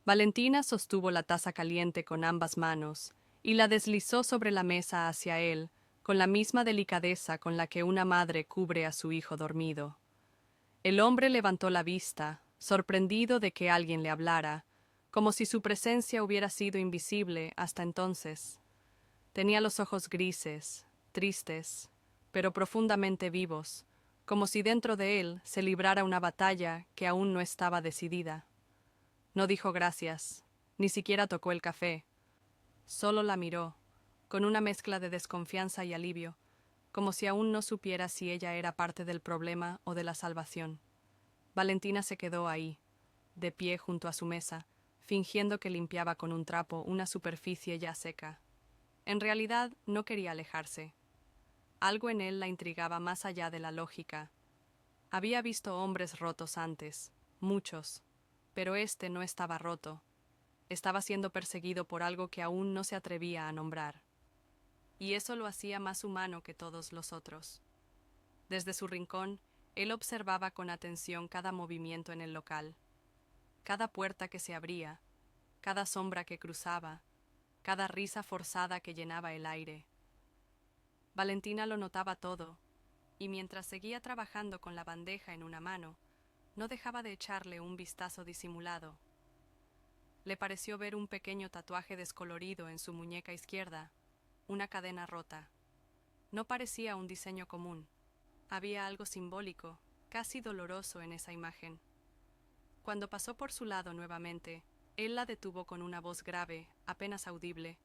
Valentina sostuvo la taza caliente con ambas manos y la deslizó sobre la mesa hacia él, con la misma delicadeza con la que una madre cubre a su hijo dormido. El hombre levantó la vista, sorprendido de que alguien le hablara, como si su presencia hubiera sido invisible hasta entonces. Tenía los ojos grises, tristes, pero profundamente vivos, como si dentro de él se librara una batalla que aún no estaba decidida. No dijo gracias, ni siquiera tocó el café. Solo la miró, con una mezcla de desconfianza y alivio, como si aún no supiera si ella era parte del problema o de la salvación. Valentina se quedó ahí, de pie junto a su mesa, fingiendo que limpiaba con un trapo una superficie ya seca. En realidad no quería alejarse. Algo en él la intrigaba más allá de la lógica. Había visto hombres rotos antes, muchos, pero este no estaba roto. Estaba siendo perseguido por algo que aún no se atrevía a nombrar. Y eso lo hacía más humano que todos los otros. Desde su rincón, él observaba con atención cada movimiento en el local, cada puerta que se abría, cada sombra que cruzaba, cada risa forzada que llenaba el aire. Valentina lo notaba todo, y mientras seguía trabajando con la bandeja en una mano, no dejaba de echarle un vistazo disimulado. Le pareció ver un pequeño tatuaje descolorido en su muñeca izquierda, una cadena rota. No parecía un diseño común. Había algo simbólico, casi doloroso en esa imagen. Cuando pasó por su lado nuevamente, él la detuvo con una voz grave, apenas audible.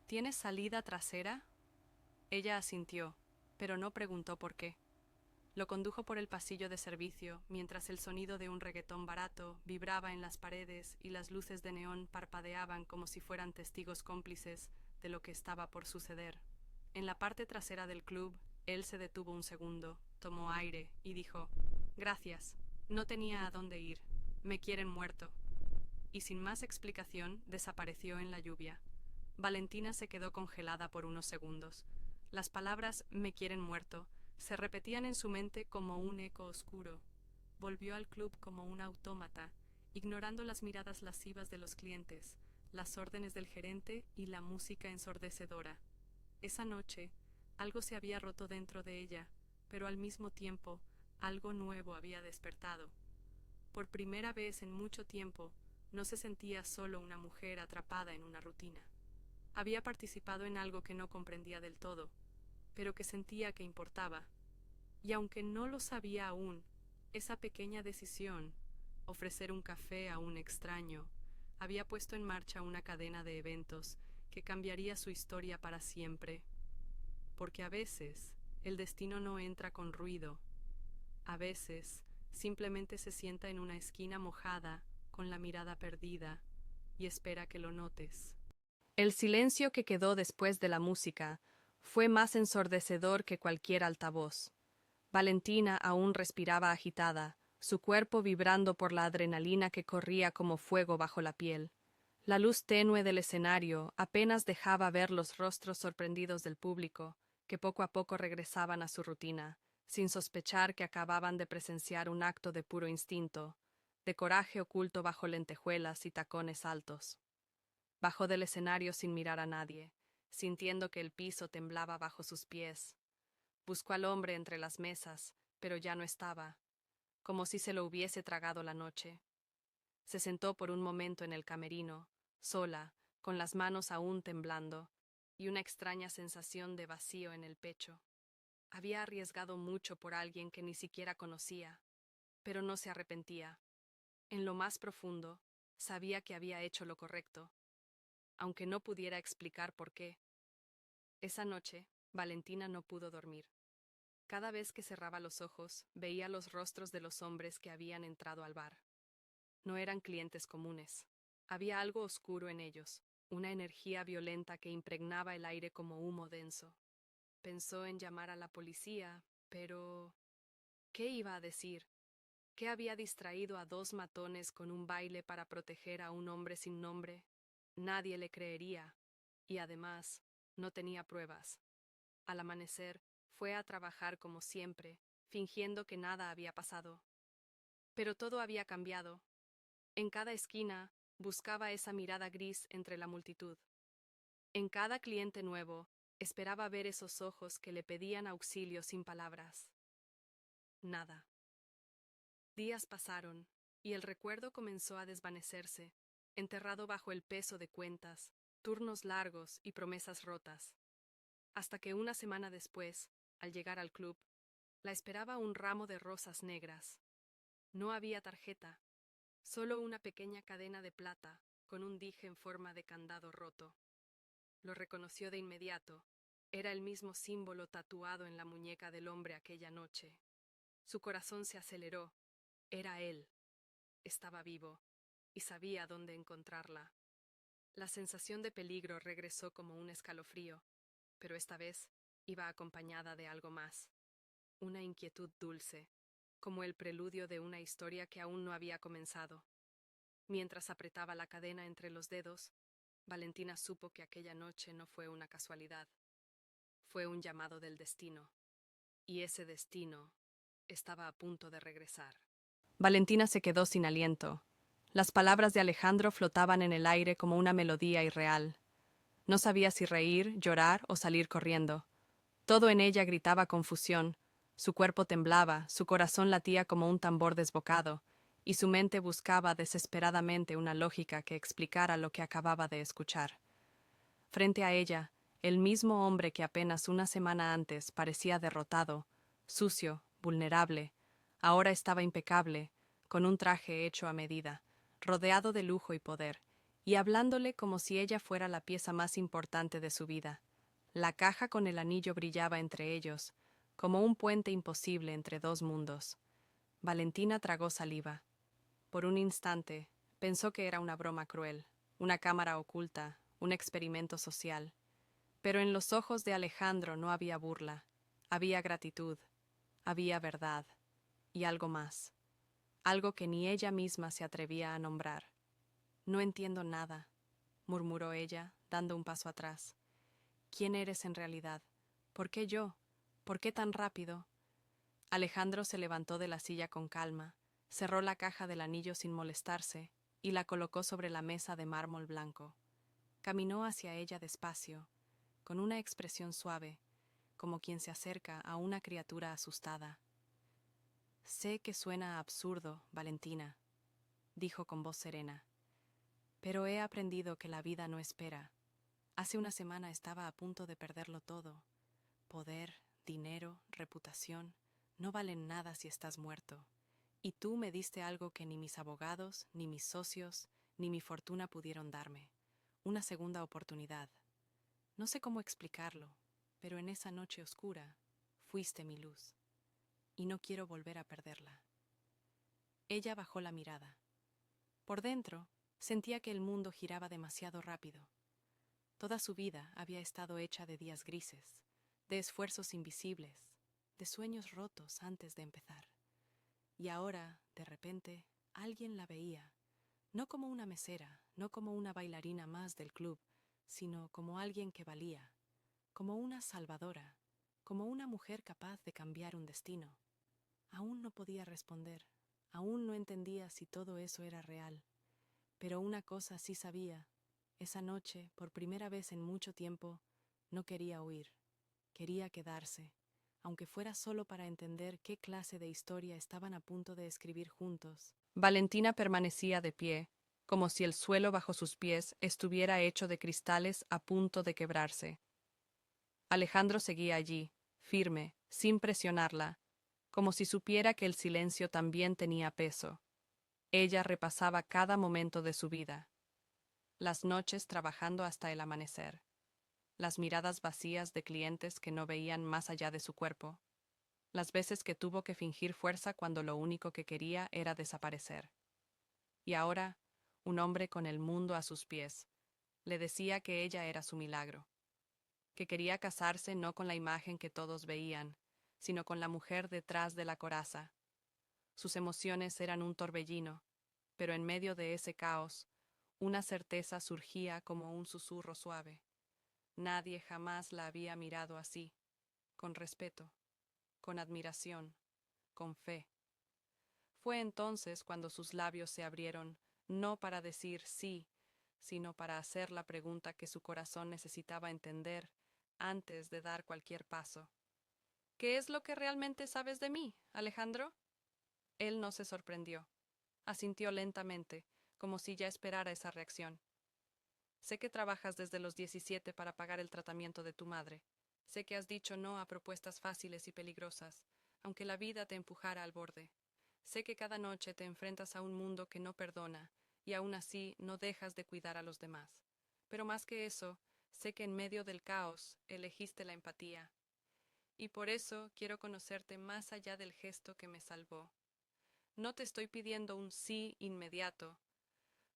¿Tienes salida trasera? Ella asintió, pero no preguntó por qué. Lo condujo por el pasillo de servicio, mientras el sonido de un reggaetón barato vibraba en las paredes y las luces de neón parpadeaban como si fueran testigos cómplices de lo que estaba por suceder. En la parte trasera del club, él se detuvo un segundo, tomó aire y dijo: «Gracias, no tenía a dónde ir. Me quieren muerto». Y sin más explicación, desapareció en la lluvia. Valentina se quedó congelada por unos segundos. Las palabras «me quieren muerto» se repetían en su mente como un eco oscuro. Volvió al club como un autómata, ignorando las miradas lascivas de los clientes, las órdenes del gerente y la música ensordecedora. Esa noche, algo se había roto dentro de ella, pero al mismo tiempo, algo nuevo había despertado. Por primera vez en mucho tiempo, no se sentía solo una mujer atrapada en una rutina. Había participado en algo que no comprendía del todo, pero que sentía que importaba. Y aunque no lo sabía aún, esa pequeña decisión, ofrecer un café a un extraño, había puesto en marcha una cadena de eventos que cambiaría su historia para siempre. Porque a veces el destino no entra con ruido. A veces simplemente se sienta en una esquina mojada, con la mirada perdida, y espera que lo notes. El silencio que quedó después de la música fue más ensordecedor que cualquier altavoz. Valentina aún respiraba agitada, su cuerpo vibrando por la adrenalina que corría como fuego bajo la piel. La luz tenue del escenario apenas dejaba ver los rostros sorprendidos del público, que poco a poco regresaban a su rutina, sin sospechar que acababan de presenciar un acto de puro instinto, de coraje oculto bajo lentejuelas y tacones altos. Bajó del escenario sin mirar a nadie, sintiendo que el piso temblaba bajo sus pies. Buscó al hombre entre las mesas, pero ya no estaba, como si se lo hubiese tragado la noche. Se sentó por un momento en el camerino, sola, con las manos aún temblando, y una extraña sensación de vacío en el pecho. Había arriesgado mucho por alguien que ni siquiera conocía, pero no se arrepentía. En lo más profundo, sabía que había hecho lo correcto, aunque no pudiera explicar por qué. Esa noche, Valentina no pudo dormir. Cada vez que cerraba los ojos, veía los rostros de los hombres que habían entrado al bar. No eran clientes comunes. Había algo oscuro en ellos, una energía violenta que impregnaba el aire como humo denso. Pensó en llamar a la policía, pero ¿qué iba a decir? ¿Qué había distraído a dos matones con un baile para proteger a un hombre sin nombre? Nadie le creería, y además, no tenía pruebas. Al amanecer, fue a trabajar como siempre, fingiendo que nada había pasado. Pero todo había cambiado. En cada esquina, Buscaba esa mirada gris entre la multitud. En cada cliente nuevo, esperaba ver esos ojos que le pedían auxilio sin palabras. Nada. Días pasaron, y el recuerdo comenzó a desvanecerse, enterrado bajo el peso de cuentas, turnos largos y promesas rotas. Hasta que una semana después, al llegar al club, la esperaba un ramo de rosas negras. No había tarjeta, solo una pequeña cadena de plata con un dije en forma de candado roto. Lo reconoció de inmediato. Era el mismo símbolo tatuado en la muñeca del hombre aquella noche. Su corazón se aceleró. Era él. Estaba vivo, y sabía dónde encontrarla. La sensación de peligro regresó como un escalofrío, pero esta vez iba acompañada de algo más. Una inquietud dulce, como el preludio de una historia que aún no había comenzado. Mientras apretaba la cadena entre los dedos, Valentina supo que aquella noche no fue una casualidad. Fue un llamado del destino. Y ese destino estaba a punto de regresar. Valentina se quedó sin aliento. Las palabras de Alejandro flotaban en el aire como una melodía irreal. No sabía si reír, llorar o salir corriendo. Todo en ella gritaba confusión. Su cuerpo temblaba, su corazón latía como un tambor desbocado, y su mente buscaba desesperadamente una lógica que explicara lo que acababa de escuchar. Frente a ella, el mismo hombre que apenas una semana antes parecía derrotado, sucio, vulnerable, ahora estaba impecable, con un traje hecho a medida, rodeado de lujo y poder, y hablándole como si ella fuera la pieza más importante de su vida. La caja con el anillo brillaba entre ellos, como un puente imposible entre dos mundos. Valentina tragó saliva. Por un instante, pensó que era una broma cruel, una cámara oculta, un experimento social. Pero en los ojos de Alejandro no había burla, había gratitud, había verdad, y algo más, algo que ni ella misma se atrevía a nombrar. No entiendo nada, murmuró ella, dando un paso atrás. ¿Quién eres en realidad? ¿Por qué yo? ¿Por qué tan rápido? Alejandro se levantó de la silla con calma, cerró la caja del anillo sin molestarse y la colocó sobre la mesa de mármol blanco. Caminó hacia ella despacio, con una expresión suave, como quien se acerca a una criatura asustada. Sé que suena absurdo, Valentina, dijo con voz serena, pero he aprendido que la vida no espera. Hace una semana estaba a punto de perderlo todo. Poder, dinero, reputación, no valen nada si estás muerto. Y tú me diste algo que ni mis abogados, ni mis socios, ni mi fortuna pudieron darme. Una segunda oportunidad. No sé cómo explicarlo, pero en esa noche oscura fuiste mi luz, y no quiero volver a perderla. Ella bajó la mirada. Por dentro, sentía que el mundo giraba demasiado rápido. Toda su vida había estado hecha de días grises, de esfuerzos invisibles, de sueños rotos antes de empezar. Y ahora, de repente, alguien la veía, no como una mesera, no como una bailarina más del club, sino como alguien que valía, como una salvadora, como una mujer capaz de cambiar un destino. Aún no podía responder, aún no entendía si todo eso era real, pero una cosa sí sabía: esa noche, por primera vez en mucho tiempo, no quería huir, quería quedarse, aunque fuera solo para entender qué clase de historia estaban a punto de escribir juntos. Valentina permanecía de pie, como si el suelo bajo sus pies estuviera hecho de cristales a punto de quebrarse. Alejandro seguía allí, firme, sin presionarla, como si supiera que el silencio también tenía peso. Ella repasaba cada momento de su vida, las noches trabajando hasta el amanecer, las miradas vacías de clientes que no veían más allá de su cuerpo, las veces que tuvo que fingir fuerza cuando lo único que quería era desaparecer. Y ahora, un hombre con el mundo a sus pies, le decía que ella era su milagro, que quería casarse no con la imagen que todos veían, sino con la mujer detrás de la coraza. Sus emociones eran un torbellino, pero en medio de ese caos, una certeza surgía como un susurro suave. Nadie jamás la había mirado así, con respeto, con admiración, con fe. Fue entonces cuando sus labios se abrieron, no para decir sí, sino para hacer la pregunta que su corazón necesitaba entender antes de dar cualquier paso. ¿Qué es lo que realmente sabes de mí, Alejandro? Él no se sorprendió. Asintió lentamente, como si ya esperara esa reacción. Sé que trabajas desde los 17 para pagar el tratamiento de tu madre. Sé que has dicho no a propuestas fáciles y peligrosas, aunque la vida te empujara al borde. Sé que cada noche te enfrentas a un mundo que no perdona, y aún así no dejas de cuidar a los demás. Pero más que eso, sé que en medio del caos elegiste la empatía. Y por eso quiero conocerte más allá del gesto que me salvó. No te estoy pidiendo un sí inmediato.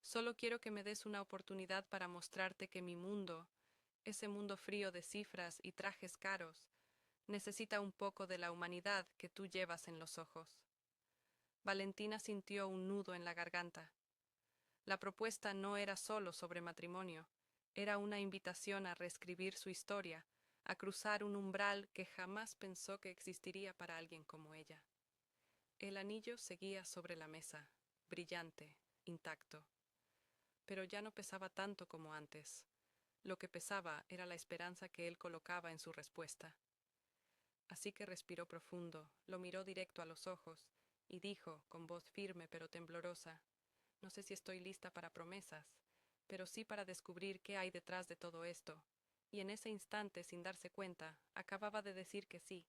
Solo quiero que me des una oportunidad para mostrarte que mi mundo, ese mundo frío de cifras y trajes caros, necesita un poco de la humanidad que tú llevas en los ojos. Valentina sintió un nudo en la garganta. La propuesta no era solo sobre matrimonio, era una invitación a reescribir su historia, a cruzar un umbral que jamás pensó que existiría para alguien como ella. El anillo seguía sobre la mesa, brillante, intacto, pero ya no pesaba tanto como antes. Lo que pesaba era la esperanza que él colocaba en su respuesta. Así que respiró profundo, lo miró directo a los ojos, y dijo, con voz firme pero temblorosa: no sé si estoy lista para promesas, pero sí para descubrir qué hay detrás de todo esto. Y en ese instante, sin darse cuenta, acababa de decir que sí.